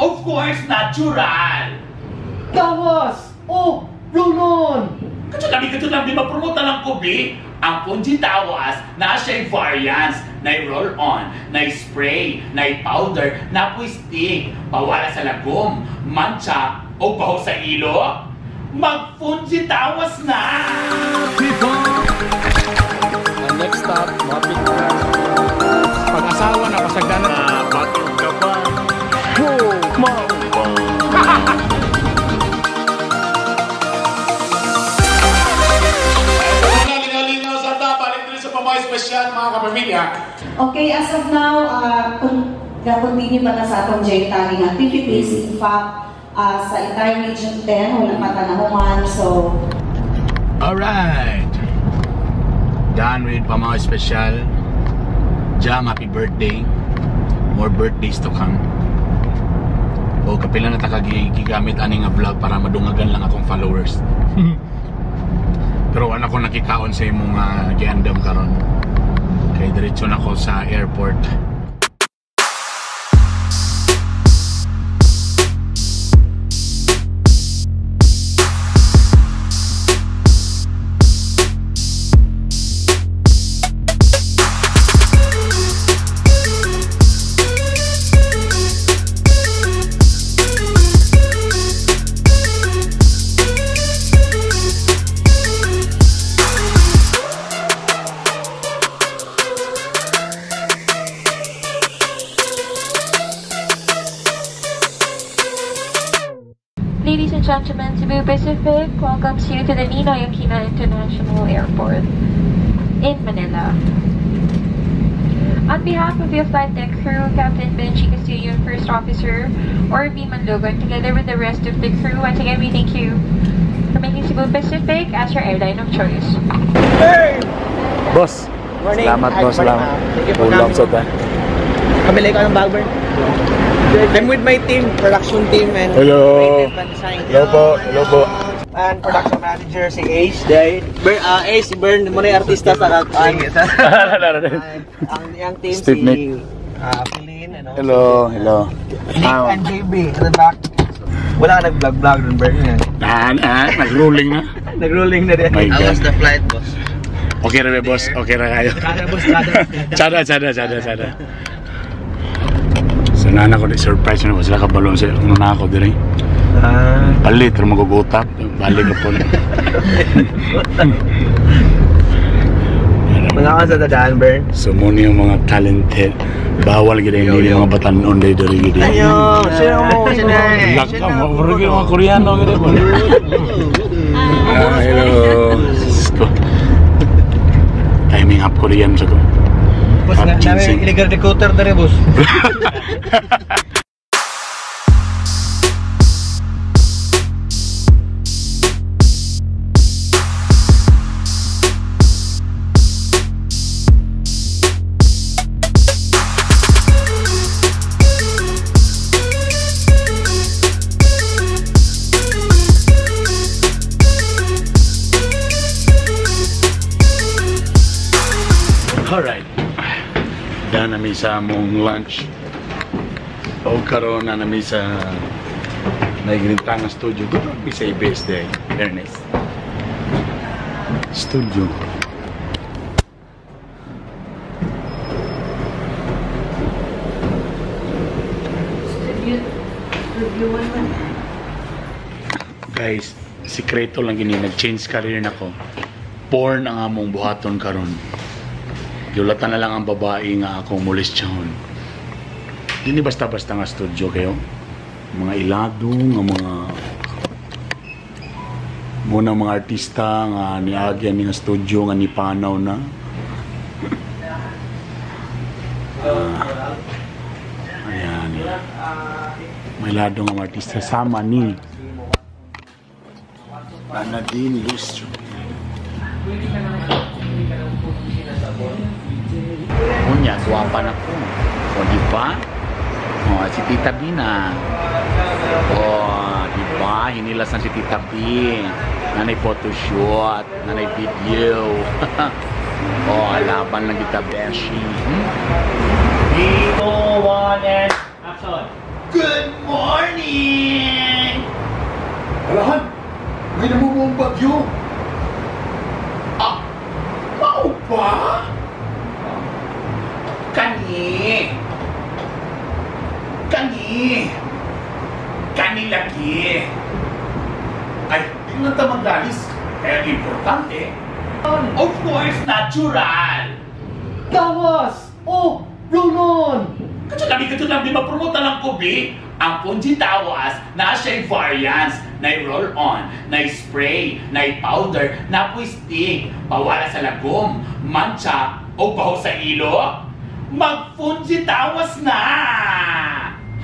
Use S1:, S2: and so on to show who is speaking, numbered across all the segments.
S1: Of course, natural!
S2: Tawas! Oh, roll-on!
S1: Katulami mapromote na lang ko, B. Ang punji tawas na siya'y variants, na roll-on, na spray, na powder, na stick, pawala sa lagom, mancha, o baho sa ilo. Mag-punji tawas na!
S3: Ang next stop, mapit na. Pag-asawa na pasagdanan na bakit ka pa? Wow! Maubang!
S1: Linaw sa balik din sa pamay special mga kapamilya.
S4: Okay, as of now, kung continue pa na sa atong J-Tally nga, activities, in fact, sa entire region 10, wala matanahuman, so...
S3: Alright! Done with pamay special. Jam, happy birthday. More birthdays to come. O kapila na gigamit ani nga vlog para madungagan lang akong followers. Pero ano ko nakikaon sa imong giandam karon. Kay diretso na ko sa airport.
S5: Ladies and gentlemen, Cebu Pacific welcomes you to the Ninoy Aquino International Airport in Manila. On behalf of your flight deck crew, Captain Benji Castillo, First Officer, Orby Manlogan, together with the rest of the crew, once again we thank you for making Cebu Pacific as your airline of choice.
S2: Hey!
S6: Boss,
S2: Morning.
S6: salamat boss, salamat.
S2: Thank you for
S6: Ulam
S2: coming.
S6: sa ta.
S2: Kami like ng Bagburn. I'm with my team, production team, and
S6: Hello.
S2: creative and design.
S6: Hello po, hello po.
S2: And production manager si Ace. Ace, si Bern, muna yung artista sa ang yung team
S6: Steve
S2: si
S6: Nick.
S2: Feline, and
S6: Hello, hello.
S2: Nick and JB at the back. Wala ka nag-vlog dun, Bern.
S3: Nag-rolling na.
S2: Nag-rolling na din.
S3: My God.
S2: How was the flight, boss?
S3: Okay na ba, boss? Okay na kayo. Tsada. So nana ko, surprise na ko sila kabalong sa nana ko din. Palit, pero magugutap. Balik ka po.
S2: Mga ka sa dadaan, Bern.
S3: So muna yung mga talented. Bawal gina yung mga batanon day dari gina.
S2: Ayo, sino mo?
S3: Laka, mga Koreano gina po. Hello. Timing up Korean sa ko.
S2: Boss, namin illegal recruiter na rin, boss.
S3: Alright. Dahil namin sa mong lunch. O karon na namin sa naigilintang na studio. Doon namin sa ABS day. Ernest. Studio. Guys, sikreto lang gini. Nag-change career na ko. Porn ang among buhaton karon. Yulatan na lang ang babae nga akong molestyon. Dini basta-basta nga studio kayo. Mga ilado, nga mga muna mga artista nga niagyan ni nga studio nga nipanaw na. Ayan. May lado nga mga artista sama ni Nadine Lustro. Kunya, guwapa na ko. O, diba? O, si Tita B na. O, diba? Hinilas na si Tita B. Nanay photoshoot. Nanay video. Laban lang kita, Beshi.
S2: Dito, 1 and action.
S1: Good morning! Alahan, may namumuong bagyo. Mao ba? Kani lagi. Ay, di nga ta maglalis. Kaya importante. Of course, natural.
S2: Tawas! Oh, Ronon!
S1: Kacalabi mapromote lang ko, B. Ang punji tawas na siya'y variants na roll on, na spray, na powder, na stick, pawala sa lagom, mancha, o baho sa ilo. Mag-punji tawas na!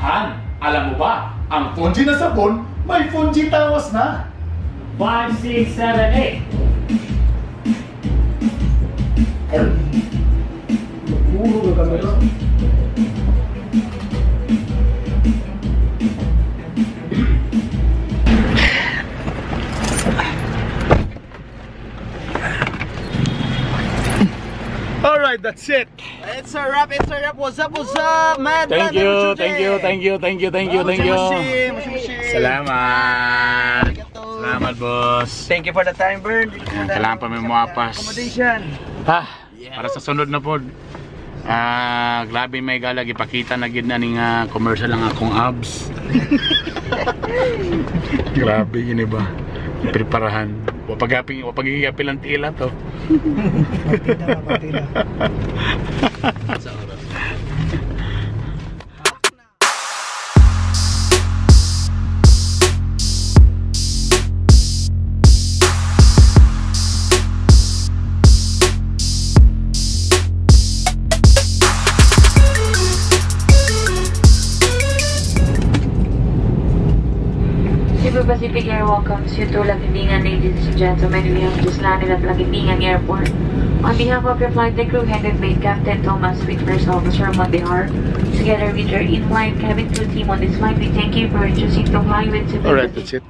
S1: Han, alam mo ba, ang punji na sabon, may punji tawas na.
S2: 5, 6, 7, 8. Puro ka kami.
S3: Alright, that's it.
S2: It's a wrap, What's up, man?
S3: Thank you. Salamat, boss.
S2: Thank you for the time, Bern.
S3: Kailangan pa may muapas.
S2: Accommodation.
S3: Para sa sunod na pod. Grabe may galag ipakita na gid na ning commercial lang akong abs. Grabe yun ba? Preparahan. Wapagigapil ang tila to.
S2: Partida.
S5: Pacific Air welcomes you to Lagibingan, ladies and gentlemen. We have just landed at Lagibingan Airport. On behalf of your flight, the crew headed by Captain Thomas with First Officer Mondehar, together with your in-flight cabin crew team on this flight, we thank you for choosing to fly with Cebu.
S3: Alright, that's it.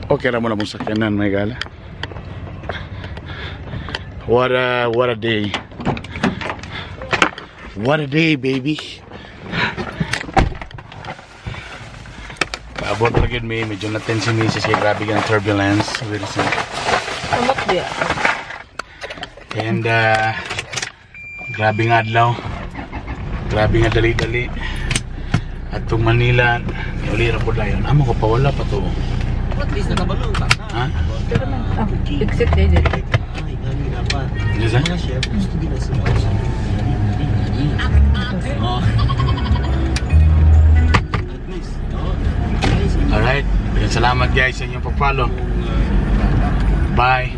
S3: Okay na mo na mong sakyanan, may gala. What a day. What a day, baby. Abot na gid may medyo natense si Mrs. kay grabe ang turbulence.
S2: Amok dia.
S3: And grabe nga adlaw. Grabe nga dali-dali. At itong Manila, uli ra pud layon. Amo ko pa wala pa to.
S2: At least nakabalo ka. Ha?
S5: Exit din.
S2: Ay, gani dapat.
S3: Lisa?
S2: Mga chef, gusto gila sila. Oh.
S3: Alright, salamat guys sa inyong pag-follow. Bye.